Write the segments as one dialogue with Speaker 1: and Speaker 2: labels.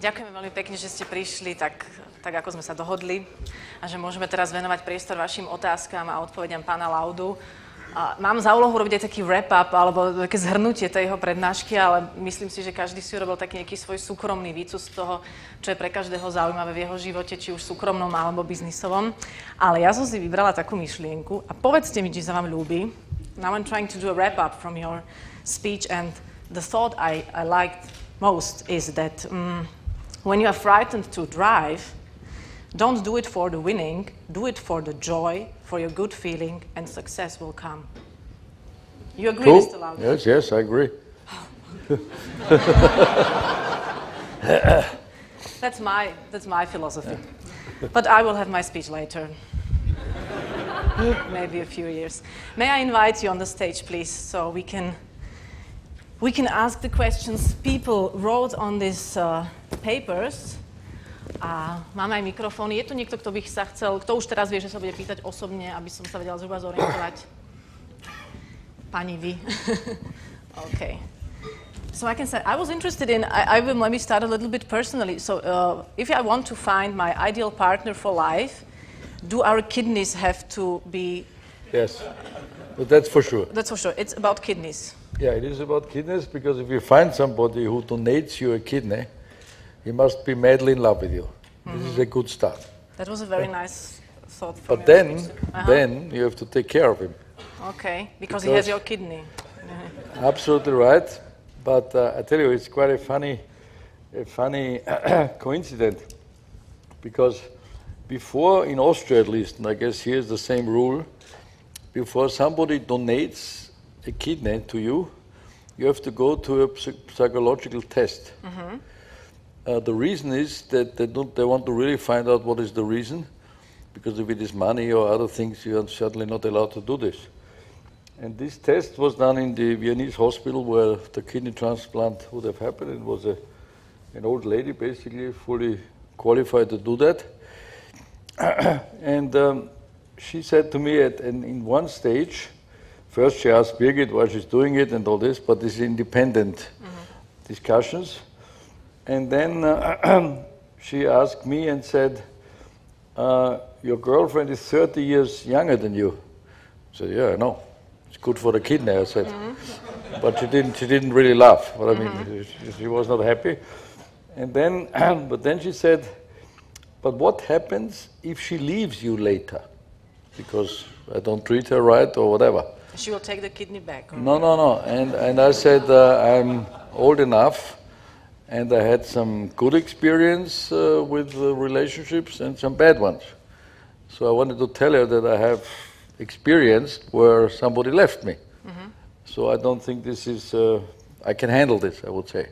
Speaker 1: Ďakujeme veľmi pekne, že ste prišli tak ako sme sa dohodli a že môžeme teraz venovať priestor vašim otázkam a odpovediam pána Laudu. Mám za úlohu robiť aj taký wrap-up alebo také zhrnutie tej jeho prednášky, ale myslím si, že každý si urobil taký nejaký svoj súkromný výcud z toho, čo je pre každého zaujímavé v jeho živote, či už súkromnom alebo biznisovom. Ale ja som si vybrala takú myšlienku a povedzte mi, či sa vám ľúbi. Now I'm trying to do a wrap-up from your speech and the thought I liked most is that when you are frightened to drive, don't do it for the winning, do it for the joy, for your good feeling, and success will come. You agree,
Speaker 2: Cool.
Speaker 1: Mr. Lauda?
Speaker 2: Yes, I agree.
Speaker 1: That's my philosophy. But I will have my speech later. Maybe a few years. May I invite you on the stage, please, so we can ask the questions people wrote on these papers. A máme aj mikrofóny. Je tu niekto, kto by sa chcel, kto už teraz vie, že sa bude pýtať osobne, aby som sa vedela zhruba zorientovať? Pani, vy. Okay. So I can say, I was interested in, let me start a little bit personally. So if I want to find my ideal partner for life, do our kidneys have to be...
Speaker 2: Yes, but that's for sure.
Speaker 1: That's for sure. It's about kidneys.
Speaker 2: Yeah, it is about kidneys, because if you find somebody who donates you a kidney, he must be madly in love with you. This is a good start.
Speaker 1: That was a very nice thought from
Speaker 2: But
Speaker 1: your speech.
Speaker 2: then you have to take care of him.
Speaker 1: Okay, because he has your kidney.
Speaker 2: Absolutely right. But I tell you, it's quite a funny coincidence, because before, in Austria at least, and I guess here's the same rule, before somebody donates a kidney to you, you have to go to a psychological test. The reason is that they want to really find out what is the reason, because if it is money or other things, you are certainly not allowed to do this. And this test was done in the Viennese hospital where the kidney transplant would have happened. It was an old lady, basically, fully qualified to do that. And she said to me in one stage, first she asked Birgit why she's doing it and all this, but this is independent discussions. And then she asked me and said, your girlfriend is 30 years younger than you. I said, yeah, I know. It's good for the kidney, I said. But she didn't really laugh. Well, I mean, she was not happy. And then, but then she said, but what happens if she leaves you later? Because I don't treat her right or whatever.
Speaker 1: She will take the kidney back. Or?
Speaker 2: No. And I said, I'm old enough, and I had some good experience with relationships and some bad ones. So I wanted to tell her that I have experienced where somebody left me. So I don't think this is, I can handle this, I would say.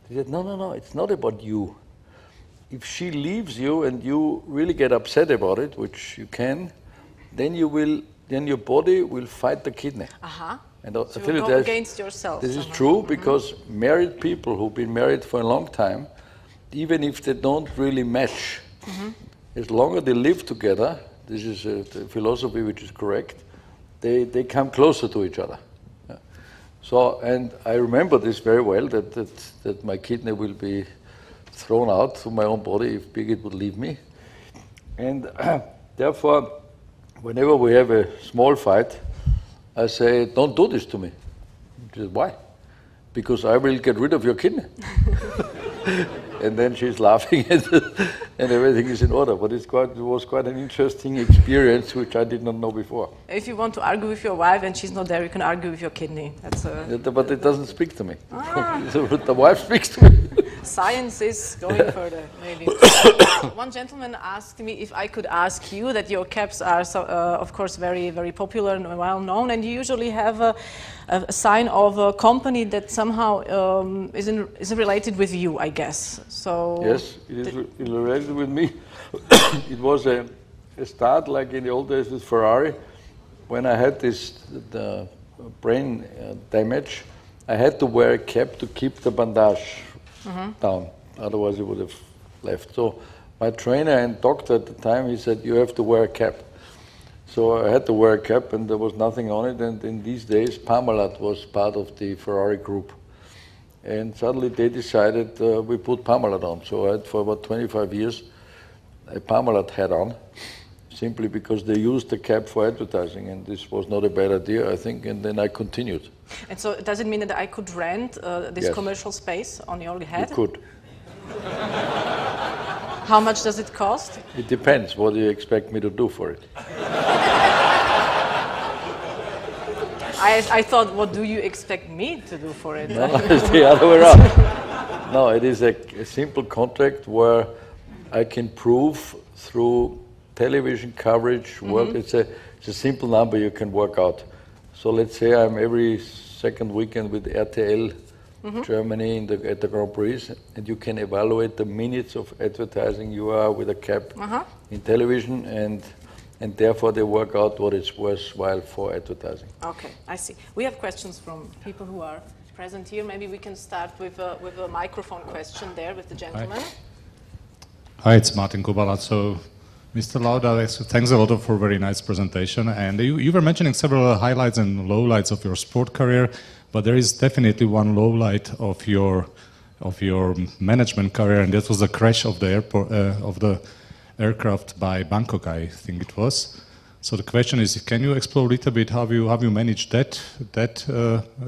Speaker 2: He said, no, it's not about you. If she leaves you and you really get upset about it, which you can, then your body will fight the kidney. And
Speaker 1: so
Speaker 2: I tell you,
Speaker 1: go against yourself.
Speaker 2: This is true, because married people who've been married for a long time, even if they don't really match, as long as they live together, this is a philosophy which is correct, they come closer to each other. Yeah. So, and I remember this very well, that my kidney will be thrown out through my own body if Birgit would leave me. And therefore, whenever we have a small fight, I say, don't do this to me. She says, why? Because I will get rid of your kidney. And then she's laughing and everything is in order. But it was quite an interesting experience which I did not know before.
Speaker 1: If you want to argue with your wife and she's not there, you can argue with your kidney.
Speaker 2: But it doesn't speak to me. The wife speaks to me.
Speaker 1: Science is going further, maybe. One gentleman asked me if I could ask you that your caps are, of course, very, very popular and well known, and you usually have a sign of a company that somehow is related with you, I guess. So
Speaker 2: yes, it is related with me. It was a start like in the old days with Ferrari. When I had the brain damage, I had to wear a cap to keep the bandage down, otherwise it would have left. So my trainer and doctor at the time, he said, you have to wear a cap. So I had to wear a cap and there was nothing on it, and in these days Parmalat was part of the Ferrari group. and suddenly they decided we put Parmalat on. So I had for about 25 years a Parmalat hat on, simply because they used the cap for advertising, and this was not a bad idea, I think, and then I continued.
Speaker 1: And so does it mean that I could rent this
Speaker 2: Yes.
Speaker 1: commercial space on your head?
Speaker 2: You could.
Speaker 1: How much does it cost?
Speaker 2: It depends. What do you expect me to do for it?
Speaker 1: I thought, what do you expect me to do for it?
Speaker 2: No, it's the other way around. No, it is a simple contract where I can prove through television coverage, work. It's a simple number you can work out. So let's say I'm every second weekend with RTL Germany at the Grand Prix, and you can evaluate the minutes of advertising you are with a cap in television, and therefore they work out what it's worthwhile for advertising.
Speaker 1: Okay, I see. We have questions from people who are present here. Maybe we can start with a microphone question there with the gentleman.
Speaker 3: Hi, it's Martin Kubalat. So, Mr. Lauda, thanks a lot for a very nice presentation. And you were mentioning several highlights and lowlights of your sport career, but there is definitely one lowlight of your management career, and that was the crash of the airport of the aircraft by Bangkok, I think it was. So the question is, can you explore a little bit how you managed that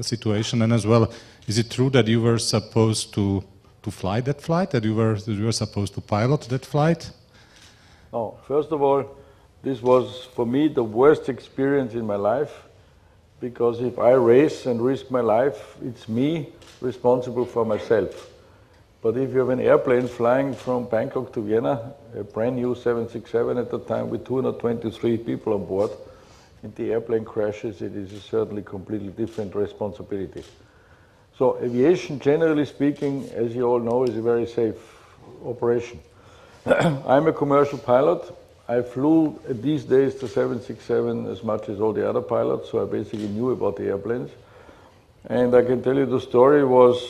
Speaker 3: situation, and as well, is it true that you were supposed to fly that flight, that you were supposed to pilot that flight?
Speaker 2: No, first of all, this was for me the worst experience in my life, because if I race and risk my life, it's me responsible for myself. But if you have an airplane flying from Bangkok to Vienna, a brand new 767 at the time with 223 people on board, and the airplane crashes, it is a certainly completely different responsibility. So aviation, generally speaking, as you all know, is a very safe operation. I'm a commercial pilot. I flew these days the 767 as much as all the other pilots, so I basically knew about the airplanes. And I can tell you the story was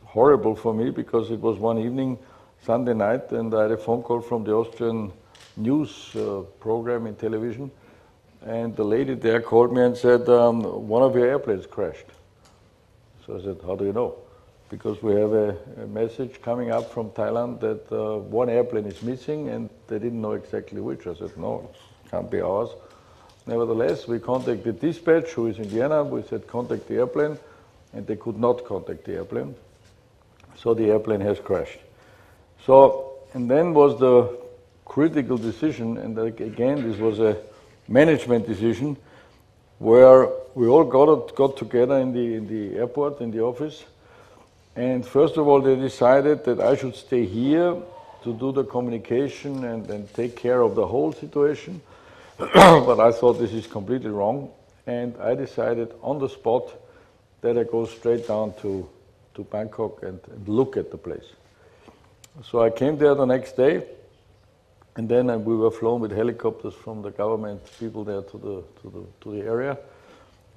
Speaker 2: horrible for me, because it was one evening, Sunday night, and I had a phone call from the Austrian news program in television, and the lady there called me and said, one of your airplanes crashed. So I said, how do you know? Because we have a message coming up from Thailand that one airplane is missing, and they didn't know exactly which. I said, no, it can't be ours. Nevertheless, we contacted dispatch, who is in Vienna. We said, contact the airplane, and they could not contact the airplane. So the airplane has crashed. So, and then was the critical decision, and again, this was a management decision, where we all got together in the airport, in the office. And first of all, they decided that I should stay here to do the communication and take care of the whole situation. But I thought this is completely wrong. And I decided on the spot that I go straight down to Bangkok and look at the place. So I came there the next day, and then we were flown with helicopters from the government people there to the area.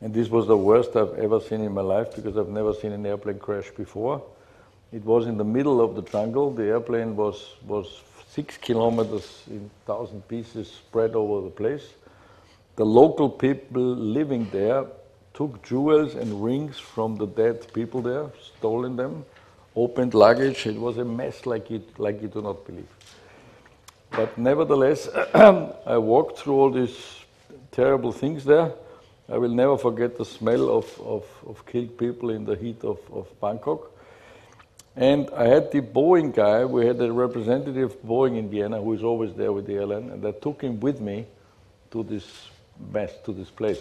Speaker 2: And this was the worst I've ever seen in my life, because I've never seen an airplane crash before. It was in the middle of the jungle. The airplane was 6 kilometers in 1,000 pieces spread over the place. The local people living there took jewels and rings from the dead people there, stolen them, opened luggage. It was a mess like you do not believe. But nevertheless, I walked through all these terrible things there. I will never forget the smell of killed people in the heat of Bangkok. And I had the Boeing guy, we had a representative of Boeing in Vienna who is always there with the airline, and I took him with me to this mess, to this place.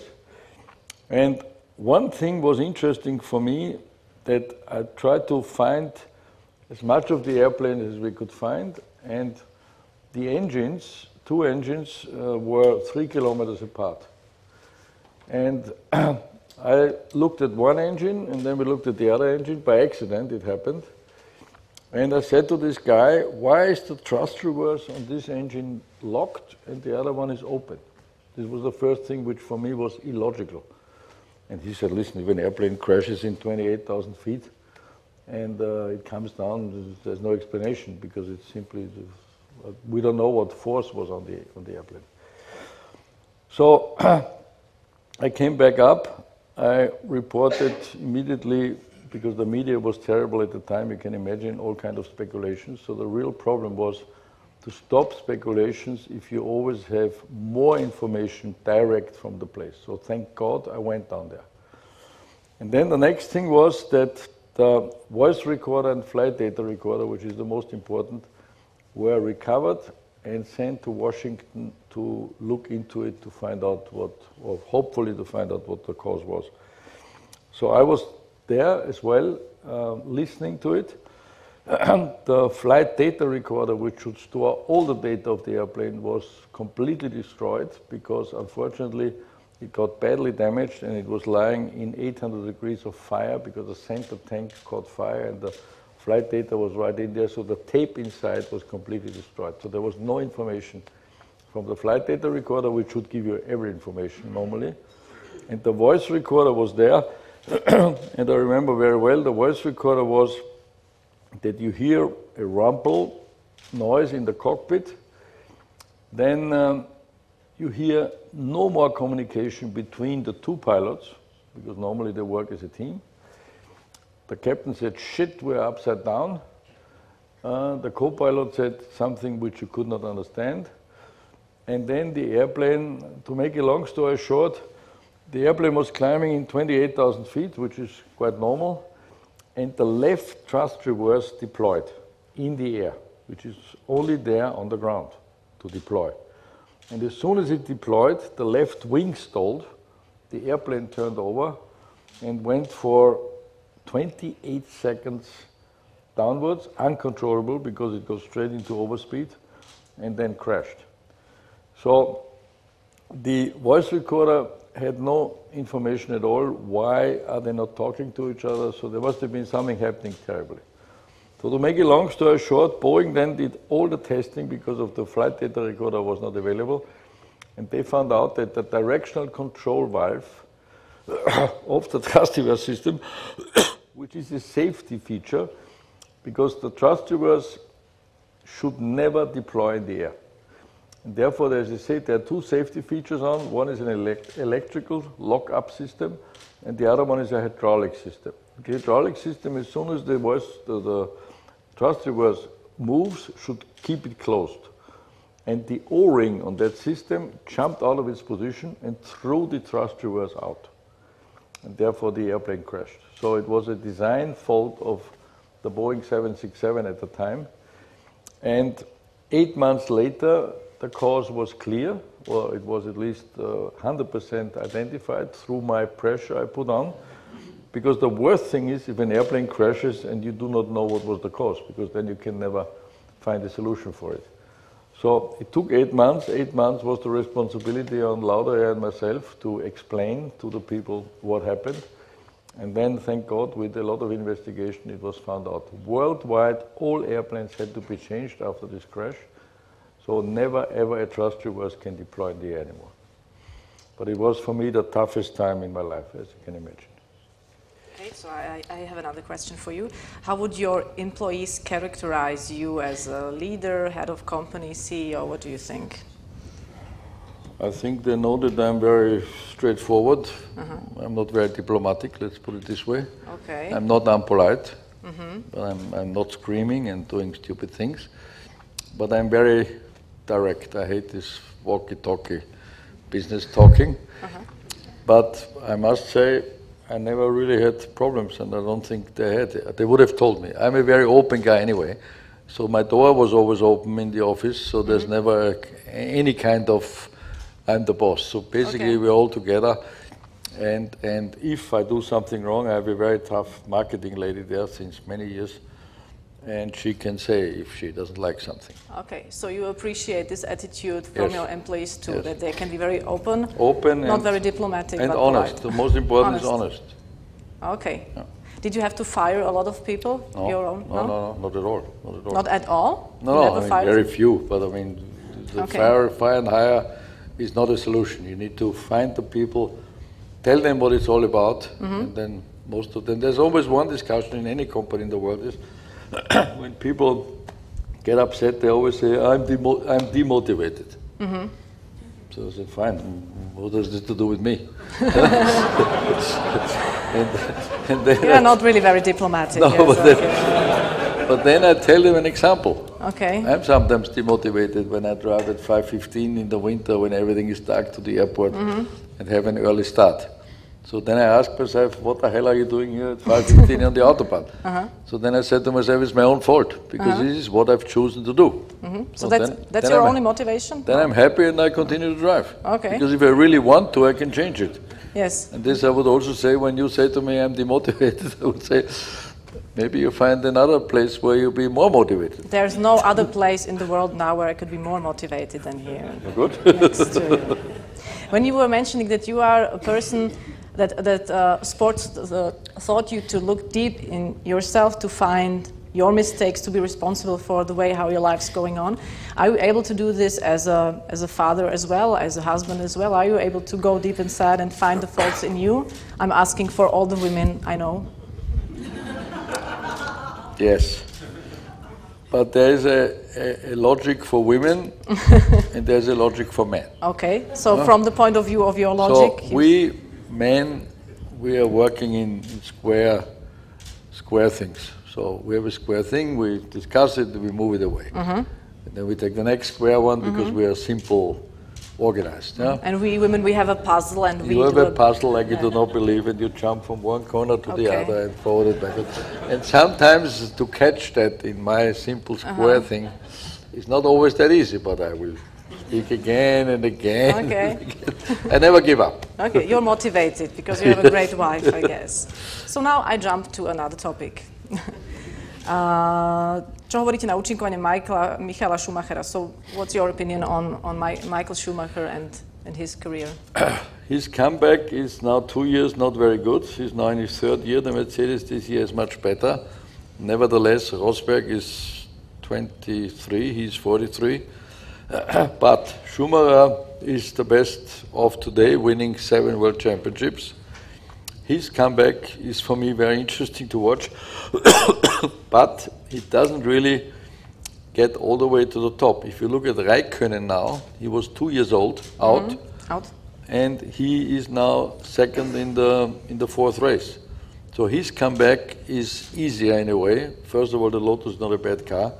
Speaker 2: And one thing was interesting for me, that I tried to find as much of the airplane as we could find, and the engines, two engines, were 3 kilometers apart. And I looked at one engine, and then we looked at the other engine. By accident, it happened. And I said to this guy, why is the thrust reverse on this engine locked and the other one is open? This was the first thing which for me was illogical. And he said, listen, if an airplane crashes in 28,000 feet and it comes down, there's no explanation, because it's simply, we don't know what force was on the airplane. So I came back up. I reported immediately because the media was terrible at the time. You can imagine all kinds of speculations. So the real problem was to stop speculations if you always have more information direct from the place. So thank God I went down there. And then the next thing was that the voice recorder and flight data recorder, which is the most important, were recovered and sent to Washington to look into it to find out what, or hopefully to find out what the cause was. So I was there as well, listening to it. The flight data recorder, which should store all the data of the airplane, was completely destroyed because unfortunately it got badly damaged and it was lying in 800 degrees of fire because the center tank caught fire and the flight data was right in there, so the tape inside was completely destroyed. So there was no information from the flight data recorder, which should give you every information normally. And the voice recorder was there, and I remember very well, the voice recorder was that you hear a rumble noise in the cockpit, then you hear no more communication between the two pilots, because normally they work as a team. The captain said, shit, we're upside down. The co-pilot said something which you could not understand. And then the airplane, to make a long story short, the airplane was climbing in 28,000 feet, which is quite normal. And the left thrust reverse deployed in the air, which is only there on the ground to deploy. And as soon as it deployed, the left wing stalled, the airplane turned over and went for 28 seconds downwards, uncontrollable because it goes straight into overspeed, and then crashed. So the voice recorder had no information at all. Why are they not talking to each other? So there must have been something happening terribly. So to make a long story short, Boeing then did all the testing because of the flight data recorder was not available, and they found out that the directional control valve of the thrust reverse system, which is a safety feature, because the thrust reverse should never deploy in the air. And therefore, as I said, there are two safety features on. One is an electrical lock-up system, and the other one is a hydraulic system. The hydraulic system, as soon as the thrust reverse moves, should keep it closed. And the O-ring on that system jumped out of its position and threw the thrust reverse out. And therefore, the airplane crashed. So it was a design fault of the Boeing 767 at the time. And 8 months later, the cause was clear, or it was at least 100% identified through my pressure I put on. Because the worst thing is if an airplane crashes and you do not know what was the cause, because then you can never find a solution for it. So it took 8 months. 8 months was the responsibility on Lauda and myself to explain to the people what happened. And then, thank God, with a lot of investigation, it was found out. Worldwide, all airplanes had to be changed after this crash. So never, ever a thrust reverse can deploy in the air anymore. But it was, for me, the toughest time in my life, as you can imagine.
Speaker 1: Okay, so I have another question for you. How would your employees characterize you as a leader, head of company, CEO? What do you think?
Speaker 2: I think they know that I'm very straightforward. I'm not very diplomatic, let's put it this way.
Speaker 1: Okay.
Speaker 2: I'm not unpolite, but I'm not screaming and doing stupid things. But I'm very direct. I hate this walkie-talkie business talking. But I must say, I never really had problems, and I don't think they had. They would have told me. I'm a very open guy anyway, so my door was always open in the office, so there's never any kind of I'm the boss. So basically we're all together, and if I do something wrong, I have a very tough marketing lady there since many years, and she can say if she doesn't like something. Okay,
Speaker 1: so you appreciate this attitude from your employees too, that they can be very open,
Speaker 2: not
Speaker 1: and very diplomatic,
Speaker 2: and
Speaker 1: but
Speaker 2: honest.
Speaker 1: polite.
Speaker 2: The most important is honest.
Speaker 1: Okay. Yeah. Did you have to fire a lot of people?
Speaker 2: No,
Speaker 1: your own?
Speaker 2: No, not at all.
Speaker 1: Not at all?
Speaker 2: No, I mean, very few. But I mean, the fire and hire is not a solution. You need to find the people, tell them what it's all about, and then most of them. There's always one discussion in any company in the world is when people get upset, they always say, I'm demotivated. So I said, fine, what does this to do with me?
Speaker 1: You are not really very diplomatic.
Speaker 2: No,
Speaker 1: Yes,
Speaker 2: but then I tell them an example.
Speaker 1: okay.
Speaker 2: I'm sometimes demotivated when I drive at 5:15 in the winter when everything is dark to the airport and have an early start. So then I ask myself, what the hell are you doing here at 5:15 on the Autobahn? So then I said to myself, it's my own fault, because this is what I've chosen to do.
Speaker 1: So
Speaker 2: then
Speaker 1: that's your
Speaker 2: I'm-
Speaker 1: only motivation?
Speaker 2: Then I'm happy and I continue to drive.
Speaker 1: Okay.
Speaker 2: Because if I really want to, I can change it.
Speaker 1: Yes.
Speaker 2: And this I would also say when you say to me I'm demotivated, I would say, maybe you find another place where you'll be more motivated.
Speaker 1: There's no other place in the world now where I could be more motivated than here.
Speaker 2: Good?
Speaker 1: Next to you. When you were mentioning that you are a person that sports taught you to look deep in yourself to find your mistakes, to be responsible for the way how your life's going on, are you able to do this as a father as well, as a husband as well? Are you able to go deep inside and find the faults in you? I'm asking for all the women I know.
Speaker 2: Yes. But there's a logic for women and there's a logic for men.
Speaker 1: Okay, so from the point of view of your logic...
Speaker 2: So we men, we are working in square things. So we have a square thing, we discuss it, we move it away. And then we take the next square one because we are simple, organized. Yeah?
Speaker 1: And we women, we have a puzzle and we
Speaker 2: You have
Speaker 1: do
Speaker 2: a puzzle like you do not believe and you jump from one corner to the
Speaker 1: Okay.
Speaker 2: other and forward it back. And sometimes to catch that in my simple square thing is not always that easy, but I will speak again and again.
Speaker 1: Okay.
Speaker 2: And again. I never give up.
Speaker 1: Okay, you're motivated because you have a great wife, I guess. So now I jump to another topic. Čo hovoríte na účinkovanie Michaela Schumachera? So what's your opinion on Michael Schumacher and his career?
Speaker 2: His comeback is now 2 years not very good. He's now in his third year. The Mercedes this year is much better. Nevertheless, Rosberg is 23, he's 43. But Schumacher is the best of today, winning 7 world championships. His comeback is for me very interesting to watch, but he doesn't really get all the way to the top. If you look at Raikkonen now, he was 2 years old, out, and he is now second in the fourth race. So his comeback is easier in a way. First of all, the Lotus is not a bad car,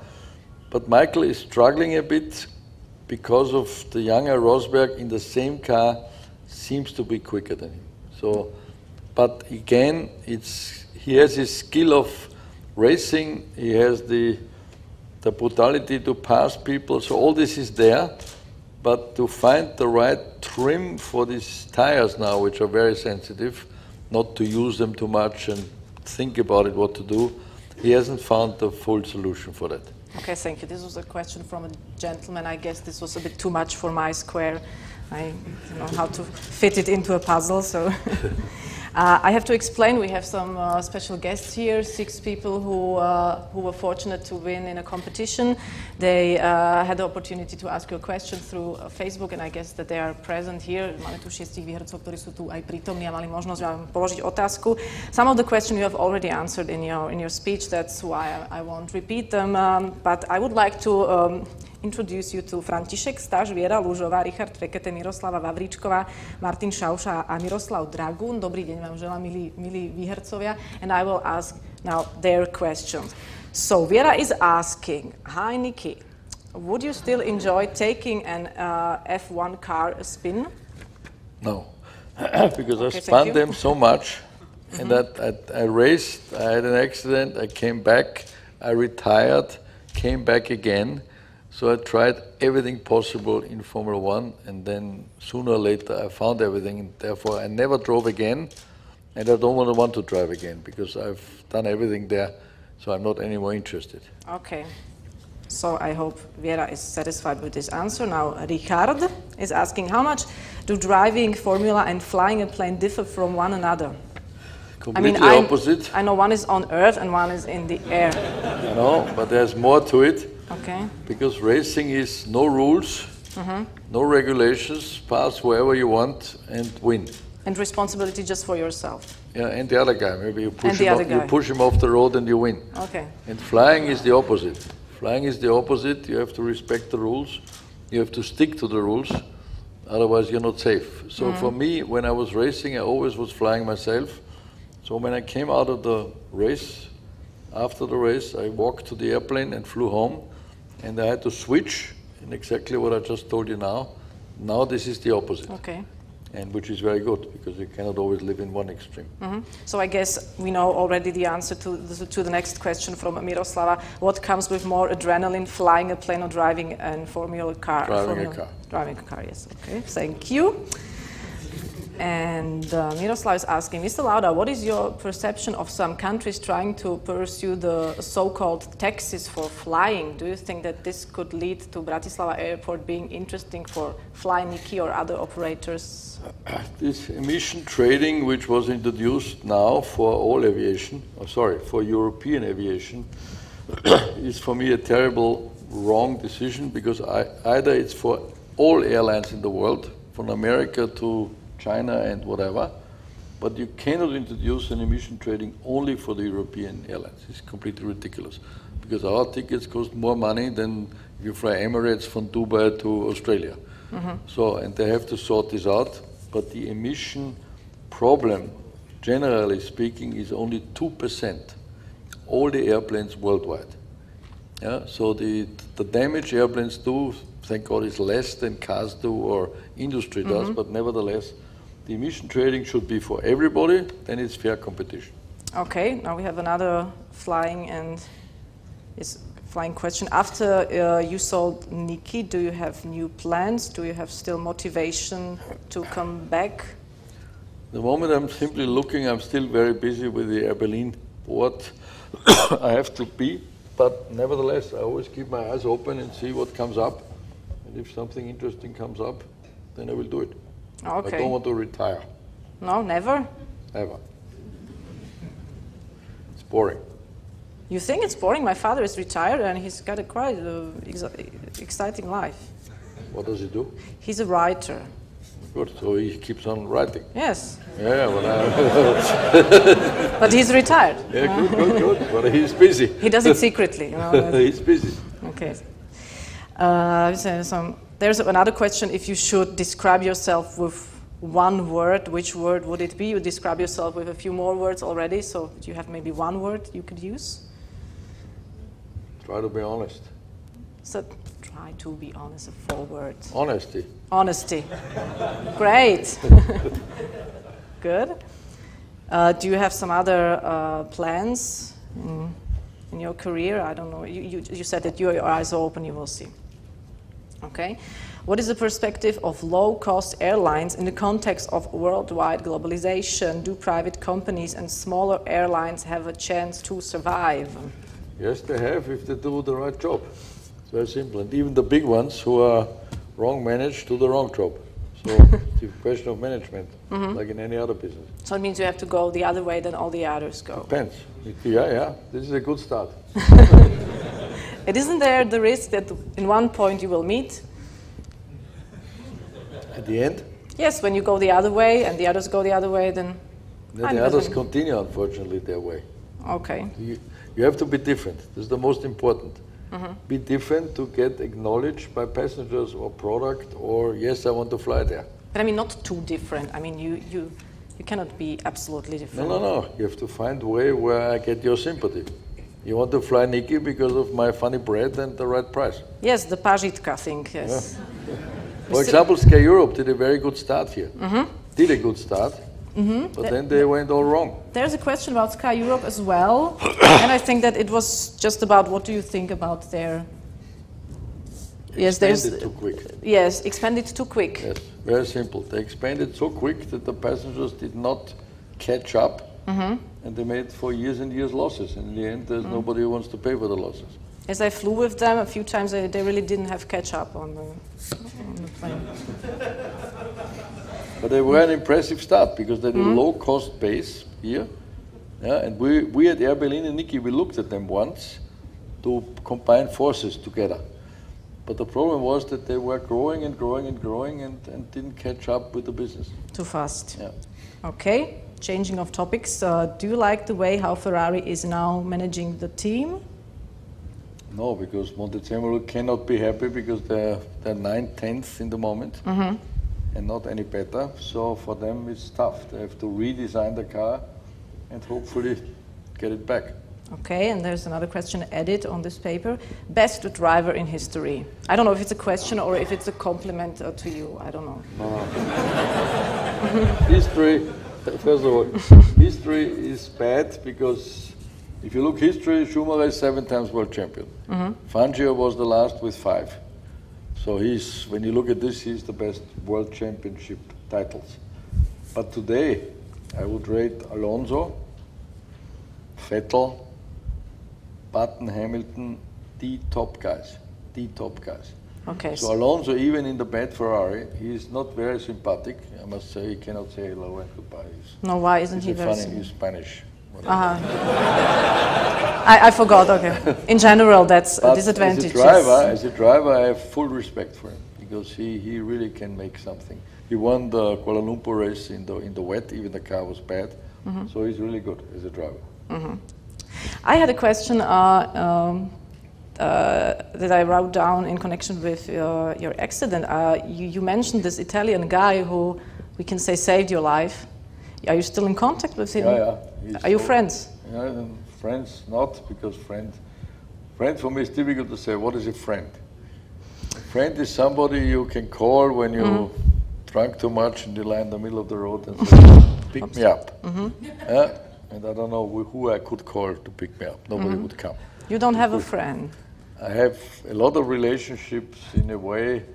Speaker 2: but Michael is struggling a bit because of the younger Rosberg in the same car seems to be quicker than him. So. But again, he has his skill of racing, he has the brutality to pass people, so all this is there, but to find the right trim for these tires now, which are very sensitive, not to use them too much and think about it, what to do, he hasn't found the full solution for that.
Speaker 1: Okay, thank you. This was a question from a gentleman. I guess this was a bit too much for my square. I don't know how to fit it into a puzzle, so... I have to explain, we have some special guests here, 6 people who were fortunate to win in a competition. They had the opportunity to ask you a question through Facebook and I guess that they are present here. Máme tu 6 výhercov, ktorí sú tu aj prítomní a mali možnosť vám položiť otázku. Some of the questions you have already answered in your speech, that's why I won't repeat them, but I would like to introduce you to František Staš, Viera Lužová, Richard Fekete, Miroslava Vavríčková, Martin Šauša a Miroslav Dragún. Dobrý deň vám želám, milí výhercovia. And I will ask now their questions. So Viera is asking, hi Niki, would you still enjoy taking an F1 car a spin?
Speaker 2: No, because I spun them so much and that I raced, I had an accident, I came back, I retired, came back again. So I tried everything possible in Formula One, and then sooner or later I found everything, and therefore I never drove again, and I don't want to drive again, because I've done everything there, so I'm not anymore interested.
Speaker 1: Okay. So I hope Viera is satisfied with this answer. Now Richard is asking, how much do driving Formula and flying a plane differ from one another?
Speaker 2: Completely opposite.
Speaker 1: I know one is on earth and one is in the air.
Speaker 2: I know, but there's more to it.
Speaker 1: Okay.
Speaker 2: Because racing is no rules, no regulations, pass wherever you want and win.
Speaker 1: And responsibility just for yourself.
Speaker 2: Yeah, and the other guy. Maybe you push him off the road and you win.
Speaker 1: Okay.
Speaker 2: And flying is the opposite. Flying is the opposite. You have to respect the rules. You have to stick to the rules. Otherwise, you're not safe. So for me, when I was racing, I always was flying myself. So So when I came out of the race, after the race, I walked to the airplane and flew home, and I had to switch in exactly what I just told you now. Now this is the opposite.
Speaker 1: Okay.
Speaker 2: And which is very good, because you cannot always live in one extreme.
Speaker 1: So I guess we know already the answer to the next question from Miroslava. What comes with more adrenaline, flying a plane or driving a Formula car?
Speaker 2: Driving a car.
Speaker 1: Driving a car, yes. Okay, thank you. And Miroslav is asking, Mr. Lauda, what is your perception of some countries trying to pursue the so-called taxes for flying? Do you think that this could lead to Bratislava Airport being interesting for Fly Niki or other operators?
Speaker 2: This emission trading, which was introduced now for all aviation, for European aviation, is for me a terrible wrong decision, because either it's for all airlines in the world, from America to China and whatever, but you cannot introduce an emission trading only for the European airlines. It's completely ridiculous, because our tickets cost more money than if you fly Emirates from Dubai to Australia. So, and they have to sort this out, but the emission problem, generally speaking, is only 2%, all the airplanes worldwide. Yeah? So the damage airplanes do, thank God, is less than cars do or industry does, but nevertheless, the emission trading should be for everybody, then it's fair competition.
Speaker 1: Okay, now we have another flying question. After you sold Niki, do you have new plans? Do you have still motivation to come back?
Speaker 2: The moment I'm simply looking, I'm still very busy with the Air Berlin board. I have to be, but nevertheless, I always keep my eyes open and see what comes up. And if something interesting comes up, then I will do it.
Speaker 1: Okay.
Speaker 2: I don't want to retire.
Speaker 1: No, never?
Speaker 2: Ever. It's boring.
Speaker 1: You think it's boring? My father is retired and he's got a quite exciting life.
Speaker 2: What does he do?
Speaker 1: He's a writer.
Speaker 2: Good, so he keeps on writing.
Speaker 1: Yes.
Speaker 2: Yeah, well,
Speaker 1: but he's retired.
Speaker 2: Yeah, good. But he's busy.
Speaker 1: He does it secretly. You know,
Speaker 2: he's busy.
Speaker 1: Okay. There's another question. If you should describe yourself with one word, which word would it be? You describe yourself with a few more words already, so do you have maybe one word you could use?
Speaker 2: Try to be honest.
Speaker 1: So try to be honest, 4 words.
Speaker 2: Honesty.
Speaker 1: Honesty. Great. Good. Do you have some other plans in your career? I don't know. You said that your eyes are open, you will see. Okay. What is the perspective of low-cost airlines in the context of worldwide globalization? Do private companies and smaller airlines have a chance to survive?
Speaker 2: Yes, they have, if they do the right job. It's very simple. And even the big ones who are wrong managed do the wrong job. So it's a question of management, like in any other business.
Speaker 1: So it means you have to go the other way than all the others go.
Speaker 2: Depends. Yeah. This is a good start.
Speaker 1: It isn't there the risk that in one point you will meet?
Speaker 2: At the end?
Speaker 1: Yes, when you go the other way and the others go the other way, then
Speaker 2: the others continue, unfortunately, their way.
Speaker 1: Okay.
Speaker 2: You have to be different. This is the most important. Be different to get acknowledged by passengers or product, or yes, I want to fly there.
Speaker 1: But I mean, not too different. I mean, you cannot be absolutely different.
Speaker 2: No. You have to find a way where I get your sympathy. You want to fly Niki because of my funny bread and the right price.
Speaker 1: Yes, the pažitka thing, yes.
Speaker 2: Yeah. For example, Sky Europe did a very good start here. Did a good start, but then they went all wrong.
Speaker 1: There's a question about Sky Europe as well, and I think that it was just about what do you think about their...
Speaker 2: Expanded too quick.
Speaker 1: Yes, expanded too quick.
Speaker 2: Yes, very simple. They expanded so quick that the passengers did not catch up, and they made for years and years losses. And in the end, there's nobody who wants to pay for the losses.
Speaker 1: As I flew with them a few times, they really didn't have catch up on the plane.
Speaker 2: But they were an impressive start because they had a low-cost base here. Yeah, and we at Air Berlin and Niki, we looked at them once to combine forces together. But the problem was that they were growing and didn't catch up with the business.
Speaker 1: Too fast.
Speaker 2: Yeah.
Speaker 1: Okay, changing of topics. Do you like the way how Ferrari is now managing the team?
Speaker 2: No, because Montezemolo cannot be happy because they're 9/10th in the moment and not any better. So for them it's tough. They have to redesign the car and hopefully get it back.
Speaker 1: Okay, and there's another question added on this paper. Best driver in history. I don't know if it's a question or if it's a compliment to you. I don't know.
Speaker 2: History, first of all, history is bad because if you look history, Schumacher is 7 times world champion. Fangio was the last with 5. So when you look at this, he's the best world championship titles. But today, I would rate Alonso, Vettel, Button, Hamilton, the top guys.
Speaker 1: Okay.
Speaker 2: So Alonso, even in the bad Ferrari, he is not very sympathetic. I must say, he cannot say hello and goodbye.
Speaker 1: No, why isn't he very
Speaker 2: funny? He's Spanish.
Speaker 1: I forgot, okay. In general, that's a disadvantage.
Speaker 2: As a driver, I have full respect for him because he really can make something. He won the Kuala Lumpur race in the wet, even the car was bad. So he's really good as a driver.
Speaker 1: I had a question that I wrote down in connection with your accident. You mentioned this Italian guy who, we can say, saved your life. Are you still in contact with him?
Speaker 2: Yeah.
Speaker 1: Are you friends?
Speaker 2: Yeah, friends not, because friend for me is difficult to say. What is a friend? A friend is somebody you can call when you drunk too much and you lie in the middle of the road and say, pick me up. And I don't know who I could call to pick me up. Nobody would come.
Speaker 1: You don't have a friend?
Speaker 2: I have a lot of relationships in a way,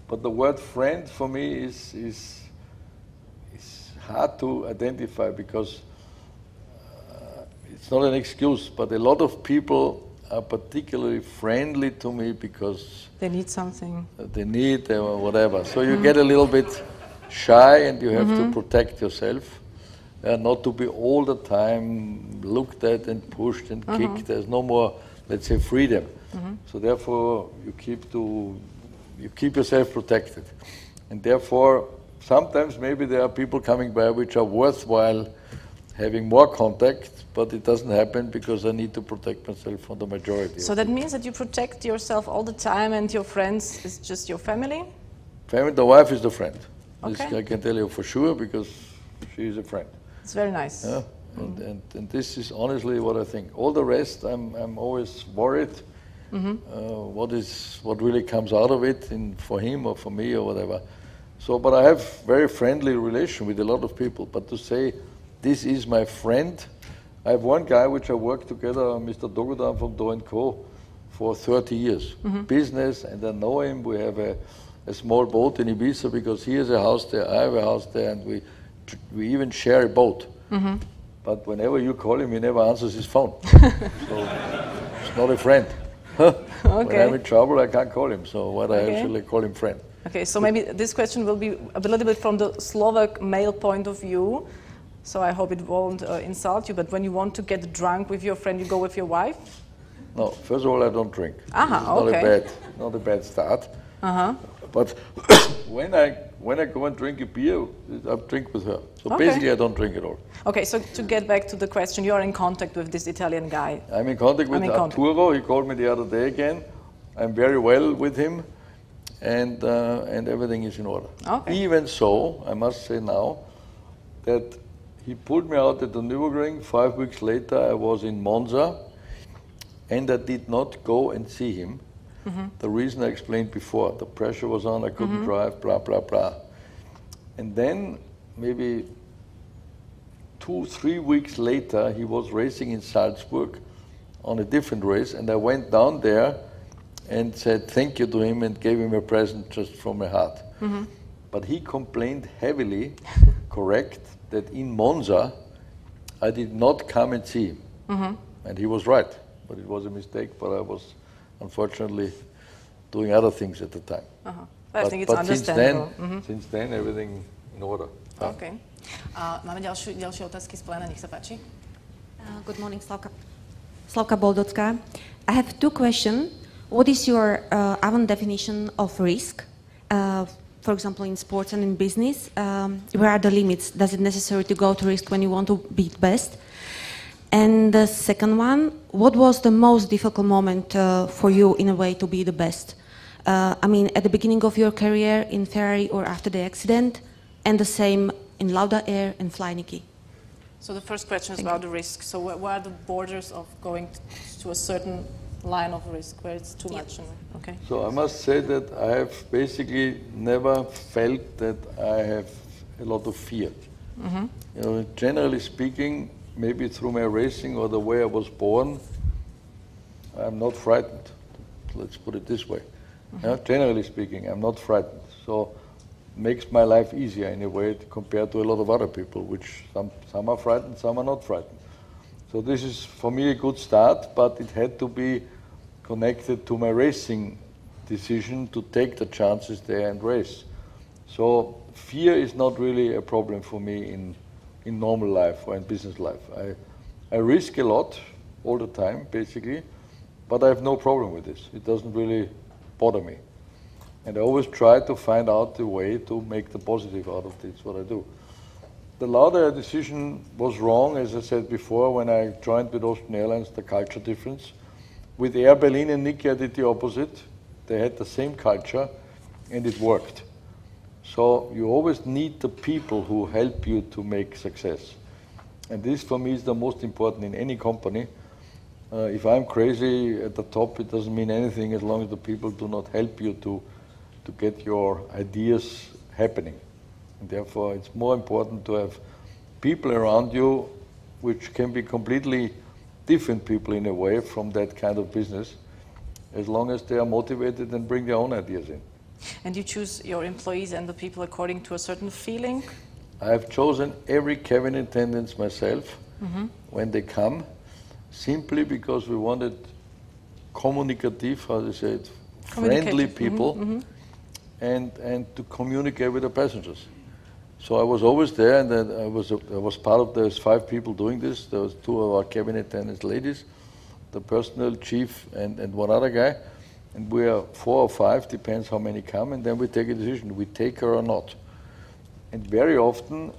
Speaker 2: but the word friend for me is hard to identify because it's not an excuse, but a lot of people are particularly friendly to me because
Speaker 1: they need something.
Speaker 2: They need whatever. So you get a little bit shy and you have to protect yourself. Not to be all the time looked at and pushed and kicked. There's no more, let's say, freedom. So therefore, you keep yourself protected. And therefore, sometimes maybe there are people coming by which are worthwhile having more contact, but it doesn't happen because I need to protect myself from the majority.
Speaker 1: So that means that you protect yourself all the time and your friends is just your family?
Speaker 2: Family, the wife is the friend.
Speaker 1: Okay.
Speaker 2: This I can tell you for sure because she is a friend.
Speaker 1: It's very nice.
Speaker 2: Yeah? And this is honestly what I think. All the rest, I'm always worried what really comes out of it for him or for me or whatever. So, but I have very friendly relation with a lot of people. But to say, this is my friend, I have one guy which I worked together, Mr. Dogodan from Do & Co. for 30 years. Business, and I know him. We have a small boat in Ibiza because he has a house there, I have a house there, and we even share a boat. But whenever you call him, he never answers his phone. So it's not a friend. When I'm in trouble, I can't call him. So why do I actually call him friend?
Speaker 1: Okay, so maybe this question will be a little bit from the Slovak male point of view. So I hope it won't insult you. But when you want to get drunk with your friend, you go with your wife?
Speaker 2: No, first of all, I don't drink. Not a bad start. But when I go and drink a beer, I drink with her. So basically, I don't drink at all. Okay,
Speaker 1: so to get back to the question, you are in contact with this Italian guy.
Speaker 2: I'm in contact with Arturo. He called me the other day again. I'm very well with him, and everything is in order. Okay. Even so, I must say now that he pulled me out at the Nürburgring. 5 weeks later, I was in Monza, and I did not go and see him. The reason I explained before, the pressure was on, I couldn't drive, blah, blah, blah. And then maybe 2-3 weeks later, he was racing in Salzburg on a different race, and I went down there and said thank you to him and gave him a present just from my heart. But he complained heavily, correct, that in Monza, I did not come and see him. And he was right, but it was a mistake, but I was unfortunately doing other things at the time.
Speaker 1: I think it's understandable.
Speaker 2: Since then, everything in order.
Speaker 1: Okay. Máme ďalšie otázky z pléna, nech sa páči.
Speaker 4: Good morning, Slavka Boldocká. I have 2 questions. What is your own definition of risk? For example, in sports and in business, where are the limits? Does it necessary to go to risk when you want to be best? And the second one, what was the most difficult moment for you in a way to be the best? I mean, at the beginning of your career in Ferrari or after the accident, and the same in Lauda Air and Fly Niki?
Speaker 1: So the first question is about the risk. So where are the borders of going to a certain line of risk where it's too much? Okay.
Speaker 2: So I must say that I have basically never felt that I have a lot of fear.
Speaker 1: Mm-hmm.
Speaker 2: You know, generally speaking, maybe through my racing or the way I was born, I'm not frightened. Let's put it this way.
Speaker 1: Mm-hmm.
Speaker 2: Yeah, generally speaking, I'm not frightened. So makes my life easier in a way compared to a lot of other people, which some are frightened, some are not frightened. So this is for me a good start, but it had to be connected to my racing decision to take the chances there and race. So fear is not really a problem for me in normal life or in business life. I risk a lot all the time, basically, but I have no problem with this. It doesn't really bother me. And I always try to find out the way to make the positive out of this, what I do. The Lauda decision was wrong, as I said before, when I joined with Austrian Airlines, the culture difference. With Air Berlin and Niki, I did the opposite. They had the same culture, and it worked. So you always need the people who help you to make success. And this, for me, is the most important in any company. If I'm crazy at the top, it doesn't mean anything as long as the people do not help you to get your ideas happening. And therefore, it's more important to have people around you which can be completely different people in a way from that kind of business, as long as they are motivated and bring their own ideas in.
Speaker 1: And you choose your employees and the people according to a certain feeling?
Speaker 2: I have chosen every cabin attendant myself when they come, simply because we wanted communicative, how do you say it, friendly people, and to communicate with the passengers. So I was always there, and then I was part of those 5 people doing this. There was 2 of our cabin attendants ladies, the personnel chief and one other guy, and we are 4 or 5, depends how many come, and then we take a decision, we take her or not. And very often,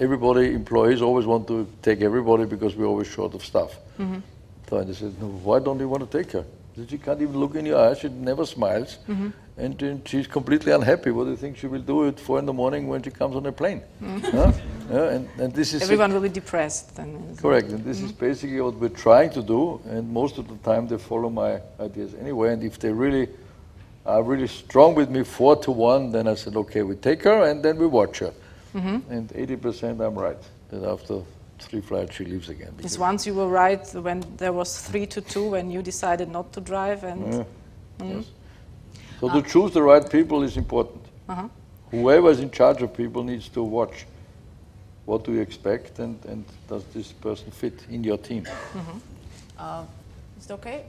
Speaker 2: employees always want to take everybody because we're always short of staff. So they said, no, why don't you want to take her? She can't even look in your eyes, she never smiles, and she's completely unhappy. What do you think she will do at 4 in the morning when she comes on a plane? And this is
Speaker 1: everyone will be depressed. Then,
Speaker 2: correct, and this is basically what we're trying to do, and most of the time they follow my ideas anyway, and if they really are really strong with me 4-1, then I said, okay, we take her and then we watch her. And 80% I'm right, that after 3 flights she leaves again.
Speaker 1: Because once you were right when there was 3-2 when you decided not to drive, and
Speaker 2: Yes. So to choose the right people is important. Whoever is in charge of people needs to watch what do you expect and does this person fit in your team.
Speaker 1: Is it okay?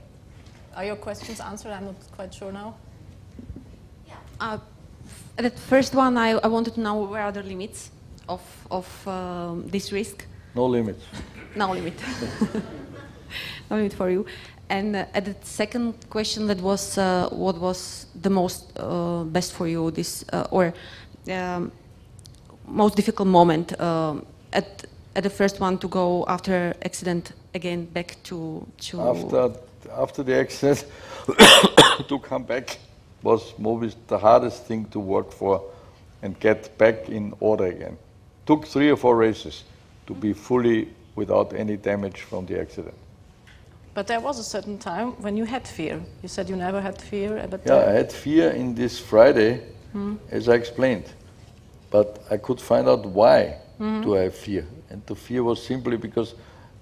Speaker 1: Are your questions answered? I'm not quite sure now.
Speaker 4: The first one, I wanted to know where are the limits of this risk?
Speaker 2: No limits.
Speaker 4: No limit. No limit for you. And at the second question, that was what was the most best for you, this most difficult moment at the first one to go after accident again back to
Speaker 2: After the accident to come back was maybe the hardest thing to work for and get back in order again. Took 3 or 4 races to be fully without any damage from the accident.
Speaker 1: But there was a certain time when you had fear. You said you never had fear at the time.
Speaker 2: Yeah, I had fear in this Friday, as I explained. But I could find out why do I have fear. And the fear was simply because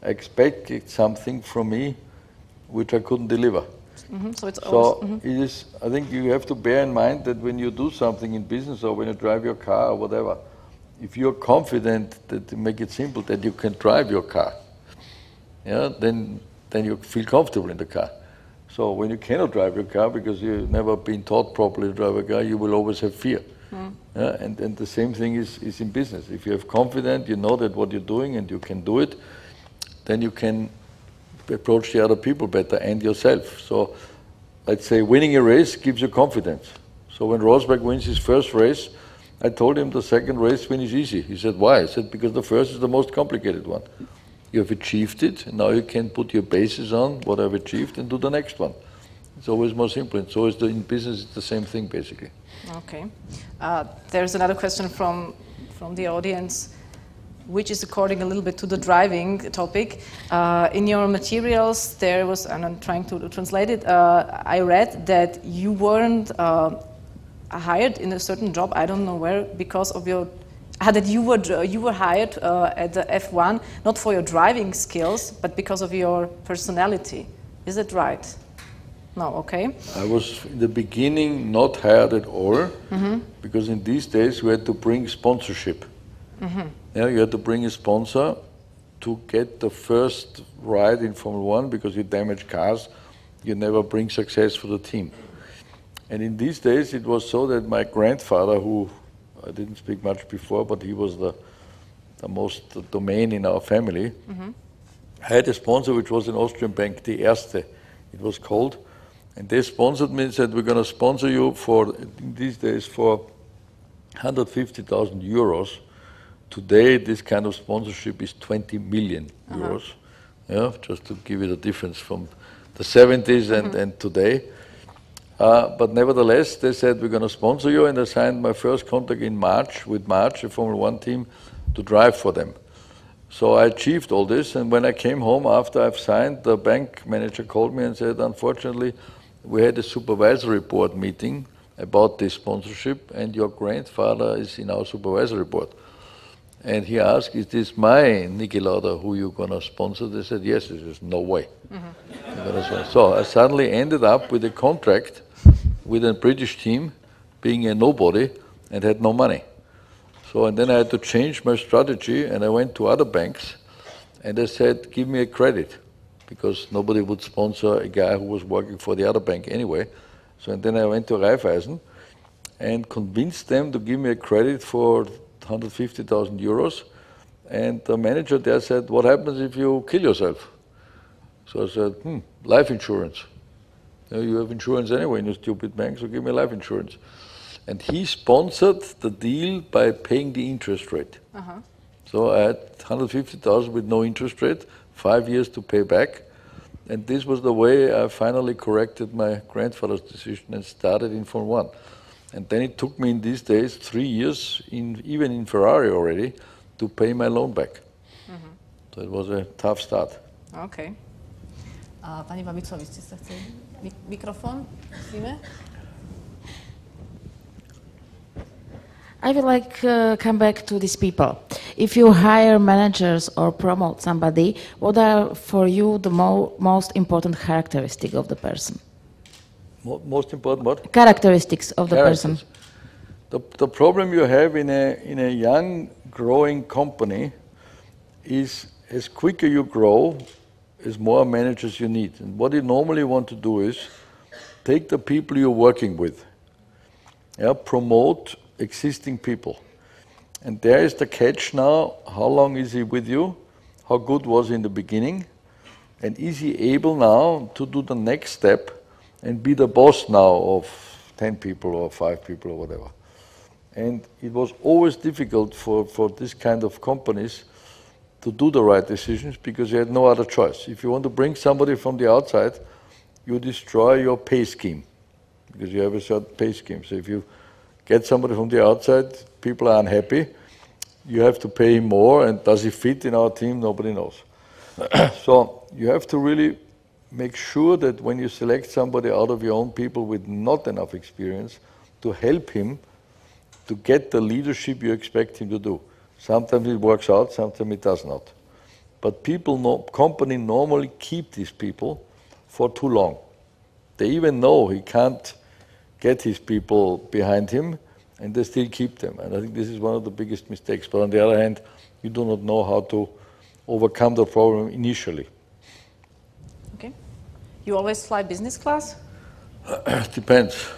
Speaker 2: I expected something from me which I couldn't deliver.
Speaker 1: So it's
Speaker 2: it is, I think you have to bear in mind that when you do something in business or when you drive your car or whatever, if you're confident that, to make it simple, that you can drive your car, then you feel comfortable in the car. So when you cannot drive your car because you've never been taught properly to drive a car, you will always have fear. And the same thing is in business. If you have confidence, you know that what you're doing and you can do it, then you can approach the other people better and yourself. So let's say winning a race gives you confidence. So when Rosberg wins his first race, I told him the second race win is easy. He said, why? I said, because the first is the most complicated one. You have achieved it, and now you can put your bases on what I've achieved and do the next one. It's always more simple. And so in business, it's the same thing, basically.
Speaker 1: Okay. There's another question from the audience. which is according a little bit to the driving topic. In your materials, there was, and I'm trying to translate it, I read that you weren't hired in a certain job, I don't know where, because of your, that you were hired at the F1, not for your driving skills, but because of your personality. Is that right? No, okay.
Speaker 2: I was in the beginning not hired at all, because in these days we had to bring sponsorship. Yeah, you had to bring a sponsor to get the first ride in Formula 1, because you damage cars, you never bring success for the team. And in these days it was so that my grandfather, who I didn't speak much before, but he was the most domain in our family, had a sponsor which was an Austrian bank, the Erste, it was called. And they sponsored me and said, we're going to sponsor you for, in these days, for 150,000 euros. Today, this kind of sponsorship is 20 million euros. Yeah, just to give you the difference from the 70s and today. But nevertheless, they said, we're going to sponsor you, and I signed my first contract in March, with March, a Formula 1 team, to drive for them. So I achieved all this, and when I came home after I've signed, the bank manager called me and said, unfortunately, we had a supervisory board meeting about this sponsorship, and your grandfather is in our supervisory board. And he asked, is this my Niki Lauda who you're going to sponsor? They said, yes. He says, no way. So I suddenly ended up with a contract with a British team, being a nobody, and had no money. So, and then I had to change my strategy, and I went to other banks, and I said, give me a credit, because nobody would sponsor a guy who was working for the other bank anyway. So, and then I went to Raiffeisen and convinced them to give me a credit for 150,000 euros. And the manager there said, what happens if you kill yourself? So I said, life insurance. You have insurance anyway in your stupid bank, so give me life insurance. And he sponsored the deal by paying the interest rate. So I had 150,000 with no interest rate, 5 years to pay back. And this was the way I finally corrected my grandfather's decision and started in Formula 1. And then it took me in these days 3 years, even in Ferrari already, to pay my loan back. So it was a tough start.
Speaker 1: Okay. Pani Babico, vy ste sa chceli? Mikrofón, musíme?
Speaker 5: I would like to come back to these people. If you hire managers or promote somebody, what are for you the most important characteristics of the person?
Speaker 2: Most important what?
Speaker 5: Characteristics of the person.
Speaker 2: The problem you have in a young, growing company is as quicker you grow, as more managers you need. And what you normally want to do is take the people you're working with, promote existing people. And there is the catch now, how long is he with you? How good was he in the beginning? And is he able now to do the next step and be the boss now of 10 people or 5 people or whatever? And it was always difficult for this kind of companies to do the right decisions, because you had no other choice. If you want to bring somebody from the outside, you destroy your pay scheme, because you have a certain pay scheme. So if you get somebody from the outside, people are unhappy, you have to pay him more, and does he fit in our team? Nobody knows. So you have to really make sure that when you select somebody out of your own people with not enough experience, to help him to get the leadership you expect him to do. Sometimes it works out, sometimes it does not. But company normally keep these people for too long. They even know he can't get his people behind him, and they still keep them. And I think this is one of the biggest mistakes. But on the other hand, you do not know how to overcome the problem initially.
Speaker 1: Okay. You always fly business class?
Speaker 2: Depends.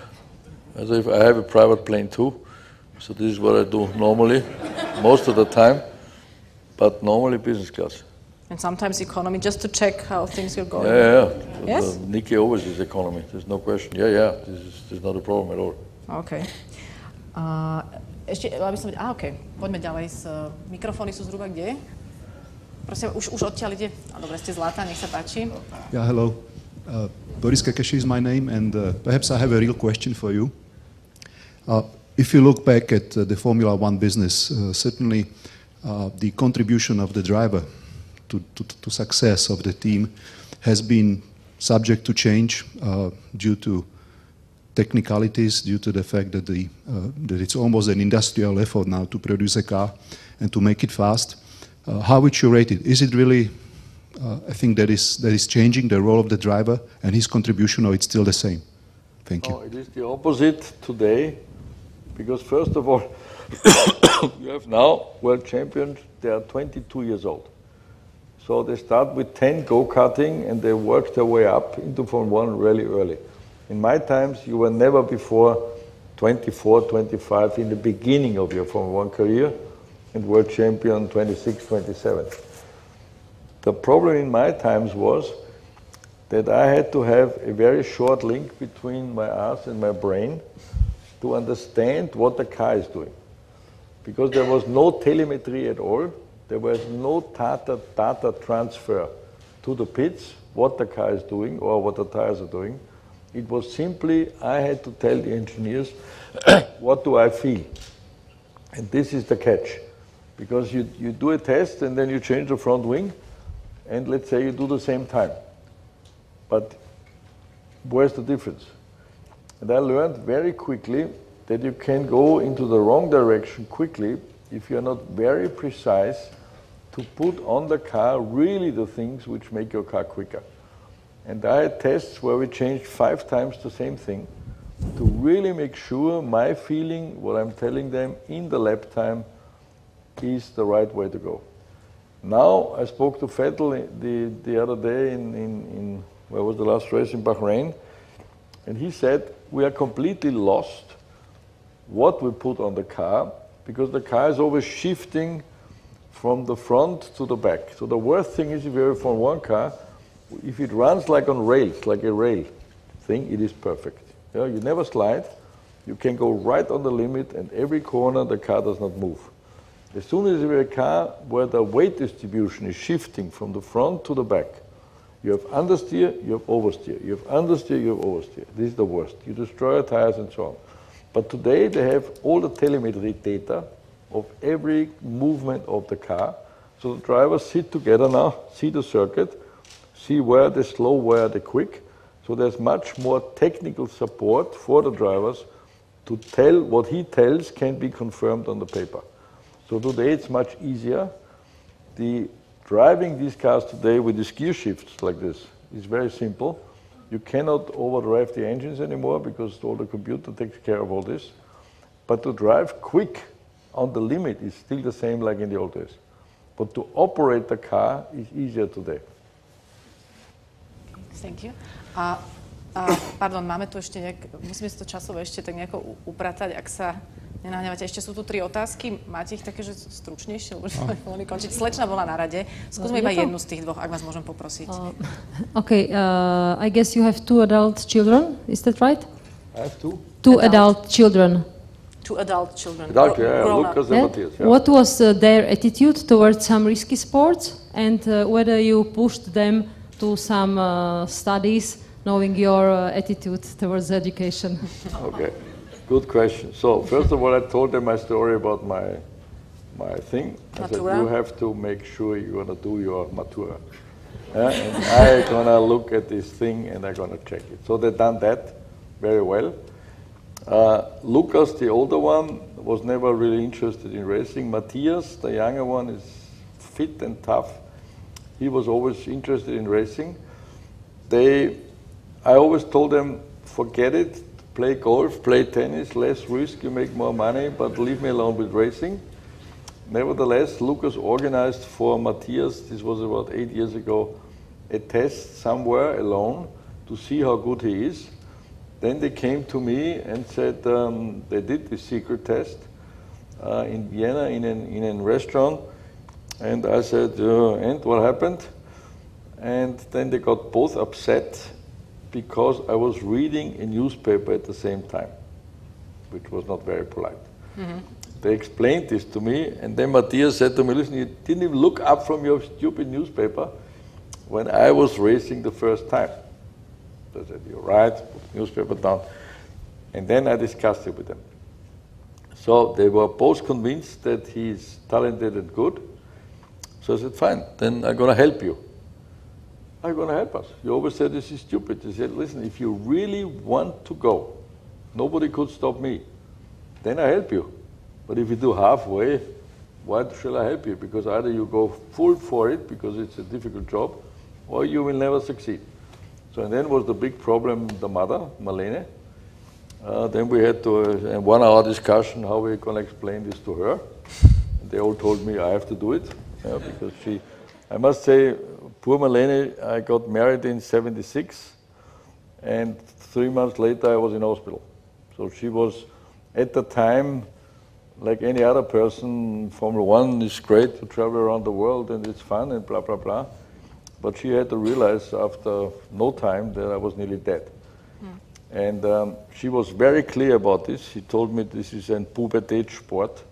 Speaker 2: As if I have a private plane too, so this is what I do normally, most of the time, but normally business class.
Speaker 1: And sometimes economy, just to check how things are going.
Speaker 2: Yeah.
Speaker 1: Yes?
Speaker 2: Niki always is economy, there's no question. Yeah, this is not a problem at all.
Speaker 1: OK. Ešte, aby som... OK. Poďme ďalej. Mikrofóny sú zhruba kde? Prosím, už odtiaľ ide. Dobre, ste zlatá, nech sa páči.
Speaker 6: Yeah, hello. Boris Kekeši is my name, and perhaps I have a real question for you. If you look back at the Formula 1 business, certainly the contribution of the driver to success of the team has been subject to change due to technicalities, due to the fact that that it's almost an industrial effort now to produce a car and to make it fast. How would you rate it? Is it really a thing that is changing the role of the driver and his contribution, or it's still the same? Thank you.
Speaker 2: No, it is the opposite today, because first of all, you have now world champions, they are 22 years old. So they start with 10 go-karting and they work their way up into Formula 1 really early. In my times, you were never before 24, 25 in the beginning of your Formula 1 career, and world champion 26, 27. The problem in my times was that I had to have a very short link between my ass and my brain to understand what the car is doing. Because there was no telemetry at all, there was no data transfer to the pits, what the car is doing or what the tires are doing. It was simply, I had to tell the engineers, what do I feel? And this is the catch. Because you do a test and then you change the front wing, and let's say you do the same time. But where's the difference? And I learned very quickly that you can go into the wrong direction quickly if you're not very precise to put on the car really the things which make your car quicker. And I had tests where we changed 5 times the same thing to really make sure my feeling, what I'm telling them in the lap time, is the right way to go. Now, I spoke to Vettel the other day in where was the last race, in Bahrain, and he said, we are completely lost what we put on the car, because the car is always shifting from the front to the back. So the worst thing is if you have a Formula 1 car, if it runs like on rails, like a rail thing, it is perfect. You know, you never slide, you can go right on the limit, and every corner the car does not move. As soon as you have a car where the weight distribution is shifting from the front to the back, you have understeer, you have oversteer. You have understeer, you have oversteer. This is the worst. You destroy your tires and so on. But today they have all the telemetry data of every movement of the car. So the drivers sit together now, see the circuit, see where they're slow, where they're quick. So there's much more technical support for the drivers to tell what he tells can be confirmed on the paper. So today it's much easier. Driving these cars today with these gear shifts like this is very simple. You cannot overdrive the engines anymore because all the computer takes care of all this. But to drive quick on the limit is still the same like in the old days. But to operate the car is easier today.
Speaker 1: Thank you. Pardon, máme tu ešte musíme si to časovo ešte tak nejako upratať, ak sa nenahnevate. Ešte sú tu 3 otázky. Máte ich také, že stručnejšie, lebo sme mohli končiť. Slečna bola na rade. Skúsme iba jednu z tých 2, ak vás môžem poprosiť.
Speaker 7: Okay, I guess you have 2 adult children, is that right?
Speaker 2: I have 2?
Speaker 7: 2 adult children.
Speaker 1: 2 adult children.
Speaker 2: Adult, yeah, Lucas and Matthias. Yeah.
Speaker 7: What was their attitude towards some risky sports, and whether you pushed them to some studies, knowing your attitude towards education?
Speaker 2: Okay, good question. So first of all, I told them my story about my thing. I said, you have to make sure you're going to do your matura. And I'm going to look at this thing and I'm going to check it. So they've done that very well. Lucas, the older one, was never really interested in racing. Matthias, the younger one, is fit and tough. He was always interested in racing. I always told them, forget it, play golf, play tennis, less risk, you make more money, but leave me alone with racing. Nevertheless, Lucas organized for Matthias, this was about 8 years ago, a test somewhere alone to see how good he is. Then they came to me and said they did this secret test in Vienna in a restaurant. And I said, and what happened? And then they got both upset because I was reading a newspaper at the same time, which was not very polite. Mm-hmm. They explained this to me, and then Matthias said to me, listen, you didn't even look up from your stupid newspaper when I was racing the first time. I said, you're right, put the newspaper down. And then I discussed it with them. So they were both convinced that he's talented and good. So I said, fine, then I'm going to help you. Are you going to help us? You always said this is stupid. He said, listen, if you really want to go, nobody could stop me. Then I help you. But if you do halfway, why shall I help you? Because either you go full for it, because it's a difficult job, or you will never succeed. So and then was the big problem, the mother, Marlene. Then we had to, a 1 hour discussion how we're going to explain this to her. And they all told me I have to do it, because she, I must say, poor Marlene, I got married in '76, and 3 months later I was in hospital. So she was, at the time, like any other person, Formula 1 is great to travel around the world and it's fun and blah, blah, blah. But she had to realize after no time that I was nearly dead. And she was very clear about this. She told me this is a Pubertätssport.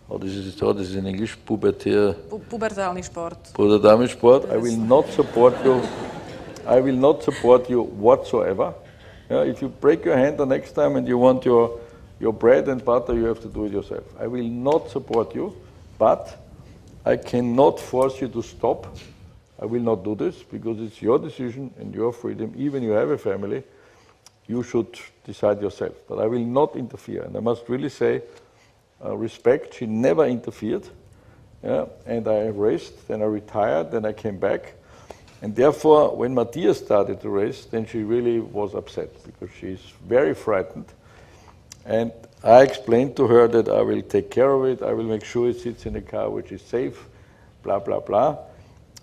Speaker 2: How this is in English?
Speaker 1: Pubertálny šport.
Speaker 2: Pubertálny sport. I will not support you. I will not support you whatsoever. If you break your hand the next time and you want your bread and butter, you have to do it yourself. I will not support you, but I cannot force you to stop. I will not do this because it's your decision and your freedom. Even you have a family, you should decide yourself. But I will not interfere. And I must really say, respect, she never interfered. And I raced, then I retired, then I came back. And therefore, when Matthias started to race, then she really was upset because she's very frightened. And I explained to her that I will take care of it, I will make sure it sits in a car which is safe, blah, blah, blah.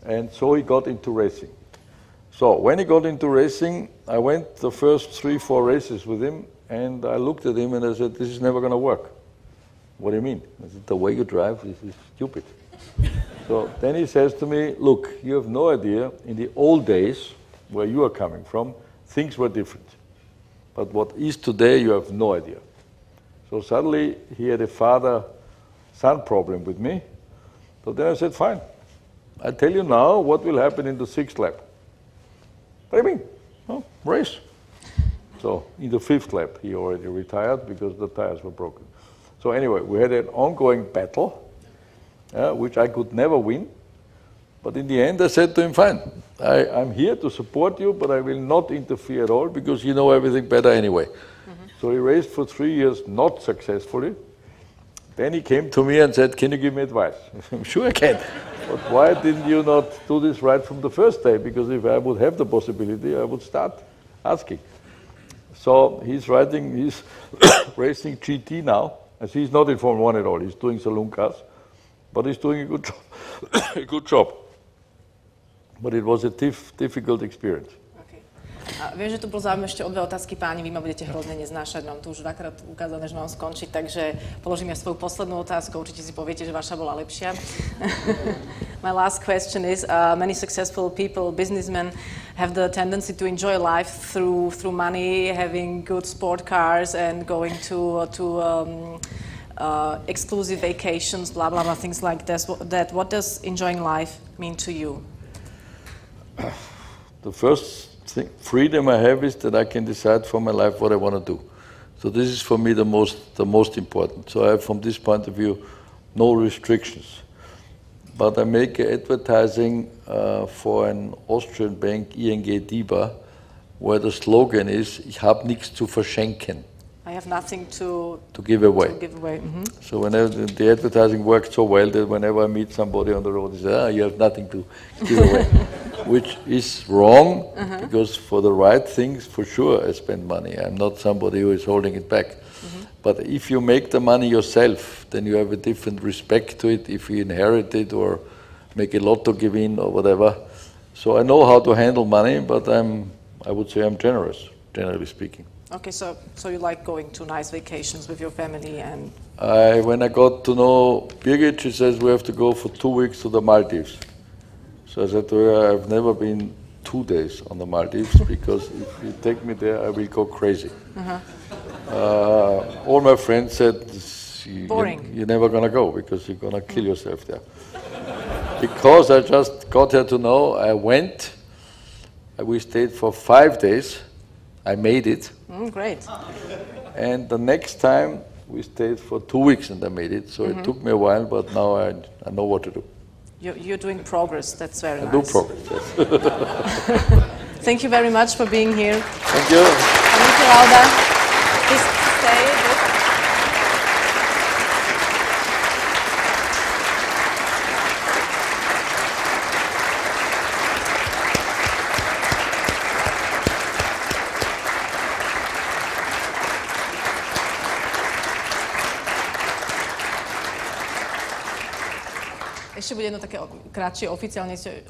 Speaker 2: And so he got into racing. So when he got into racing, I went the first 3-4 races with him, and I looked at him and I said, this is never going to work. What do you mean? I said, the way you drive, this is stupid. So then he says to me, look, you have no idea, in the old days, where you are coming from, things were different. But what is today, you have no idea. So suddenly, he had a father-son problem with me. So then I said, fine, I tell you now what will happen in the 6th lap. What do you mean? Oh, race. So in the 5th lap, he already retired because the tires were broken. So anyway, we had an ongoing battle, which I could never win. But in the end, I said to him, fine, I'm here to support you, but I will not interfere at all because you know everything better anyway. So he raced for 3 years, not successfully. Then he came to me and said, can you give me advice? I'm sure I can. But why didn't you not do this right from the first day? Because if I would have the possibility, I would start asking. So he's racing GT now. As he's not in Formula 1 at all. He's doing saloon cars. But he's doing a good job. A good job. But it was a difficult experience.
Speaker 1: A viem, že tu bol záujem ešte o 2 otázky, páni, vy ma budete hrozne neznášať, mám tu už 2-krát ukázané, že mám skončiť, takže položím ja svoju poslednú otázku, určite si poviete, že vaša bola lepšia. My last question is, many successful people, businessmen, have the tendency to enjoy life through money, having good sport cars and going to exclusive vacations, blah, blah, blah, things like this. What does enjoying life mean to you?
Speaker 2: The first freedom I have is that I can decide for my life what I want to do. So this is for me the most important. So I have, from this point of view, no restrictions. But I make advertising for an Austrian bank, ING DIBA, where the slogan is, ich habe nichts zu verschenken.
Speaker 1: I have nothing to
Speaker 2: give away.
Speaker 1: Mm-hmm.
Speaker 2: So whenever the advertising worked so well that whenever I meet somebody on the road, they say, you have nothing to give away. Which is wrong, because for the right things, for sure, I spend money. I'm not somebody who is holding it back. But if you make the money yourself, then you have a different respect to it if you inherit it or make a lotto give in or whatever. So I know how to handle money, but I would say I'm generous, generally speaking.
Speaker 1: Okay, so you like going to nice vacations with your family and...
Speaker 2: When I got to know Birgit, she says we have to go for 2 weeks to the Maldives. So I said to her, I've never been 2 days on the Maldives because if you take me there, I will go crazy. All my friends said, you're never going to go because you're going to kill yourself there. Because I just got her to know, I went, we stayed for 5 days, I made it.
Speaker 1: Great.
Speaker 2: And the next time we stayed for 2 weeks and I made it. So it took me a while, but now I know what to do.
Speaker 1: You're doing progress. That's very nice.
Speaker 2: I do progress, yes.
Speaker 1: Thank you very much for being here.
Speaker 2: Thank you.
Speaker 1: Niki Lauda, please stay. Ešte bude jedno také kratšie,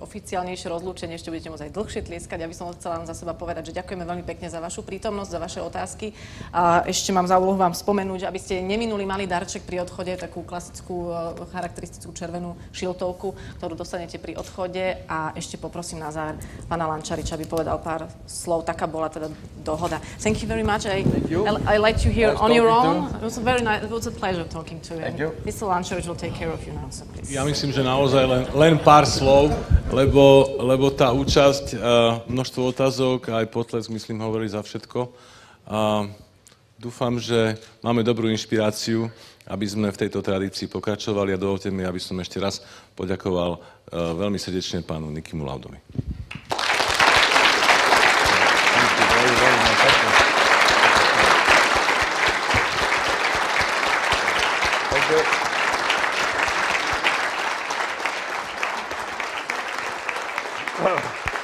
Speaker 1: oficiálnejšie rozlúčenie, ešte budete môcť aj dlhšie tlieskať. Ja by som chcela za seba povedať, že ďakujeme veľmi pekne za vašu prítomnosť, za vaše otázky. A ešte mám za úlohu vám spomenúť, aby ste neminuli malý darček pri odchode, takú klasickú, charakteristickú červenú šiltovku, ktorú dostanete pri odchode. A ešte poprosím na záver pána Lančariča, aby povedal pár slov. Taká bola teda dohoda. Thank you very much. I let you here on your own. It was a very nice, it was a pleasure talking to you.
Speaker 2: Thank you.
Speaker 1: Mr. Lančarič will take care of you now, so please.
Speaker 8: Ja myslím, že naozaj len pár slov, lebo tá účasť, množstvo otázok, aj potlesk, myslím, hovorí za všetko. Dúfam, že máme dobrú inšpiráciu, aby sme v tejto tradícii pokračovali a dovolte mi, aby som ešte raz poďakoval veľmi srdečne pánu Nikimu Laudovi.
Speaker 2: Thank you.